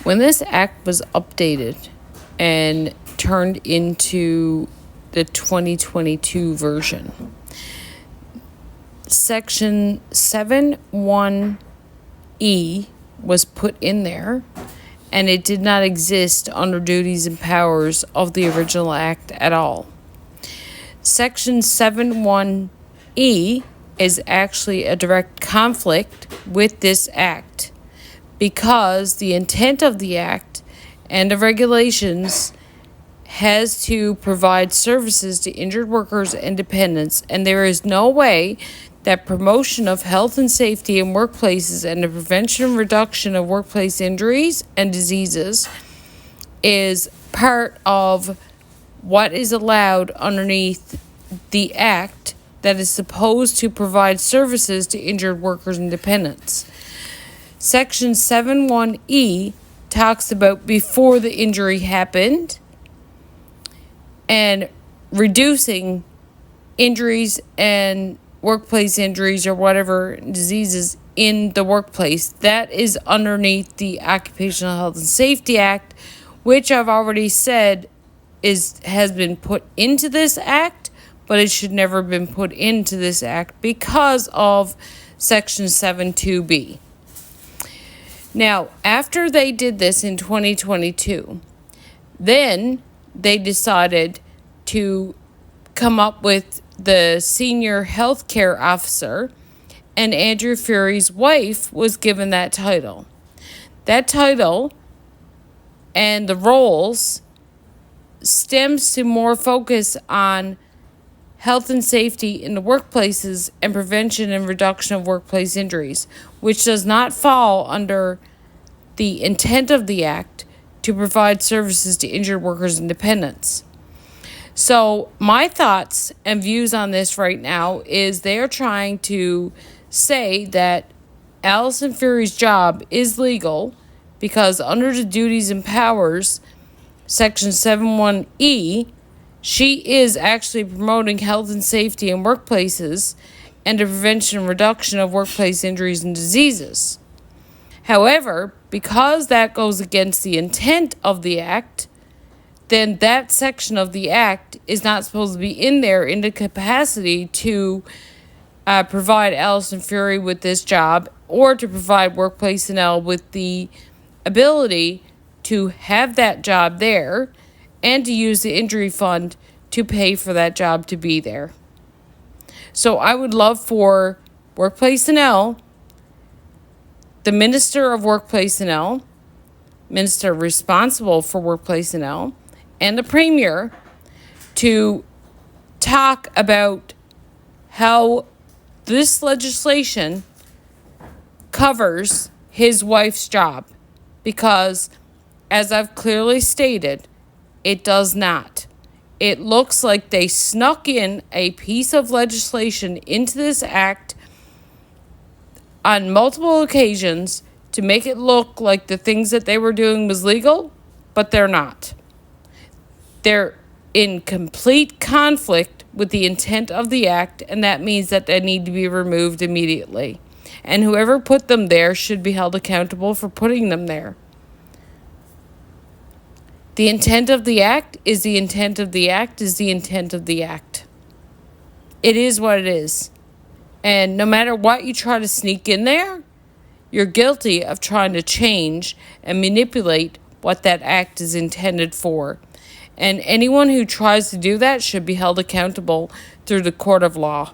When this act was updated and turned into the 2022 version, Section 71E was put in there, and it did not exist under duties and powers of the original act at all. Section 71E is actually a direct conflict with this act because the intent of the act and the regulations has to provide services to injured workers and dependents, and there is no way that promotion of health and safety in workplaces and the prevention and reduction of workplace injuries and diseases is part of what is allowed underneath the act that is supposed to provide services to injured workers and dependents. Section 71E talks about before the injury happened and reducing injuries and workplace injuries or whatever diseases in the workplace. That is underneath the Occupational Health and Safety Act, which I've already said has been put into this act, but it should never have been put into this act because of Section 72B. Now, after they did this in 2022, then they decided to come up with the senior healthcare officer, and Andrew Furey's wife was given that title. That title and the roles stems to more focus on health and safety in the workplaces and prevention and reduction of workplace injuries, which does not fall under the intent of the act to provide services to injured workers and dependents. So my thoughts and views on this right now is they are trying to say that Alison Furey's job is legal because under the duties and powers, Section 71E, she is actually promoting health and safety in workplaces and the prevention and reduction of workplace injuries and diseases. However, because that goes against the intent of the act, then that section of the act is not supposed to be in there in the capacity to provide Alison Furey with this job or to provide work personnel with the ability to have that job there and to use the injury fund to pay for that job to be there. So I would love for work personnel, the Minister of Work Personnel, Minister responsible for work personnel, and the Premier to talk about how this legislation covers his wife's job, because as I've clearly stated, it does not. It looks like they snuck in a piece of legislation into this act on multiple occasions to make it look like the things that they were doing was legal, but they're not. They're in complete conflict with the intent of the act, and that means that they need to be removed immediately. And whoever put them there should be held accountable for putting them there. The intent of the act is the intent of the act is the intent of the act. It is what it is. And no matter what you try to sneak in there, you're guilty of trying to change and manipulate what that act is intended for. And anyone who tries to do that should be held accountable through the court of law.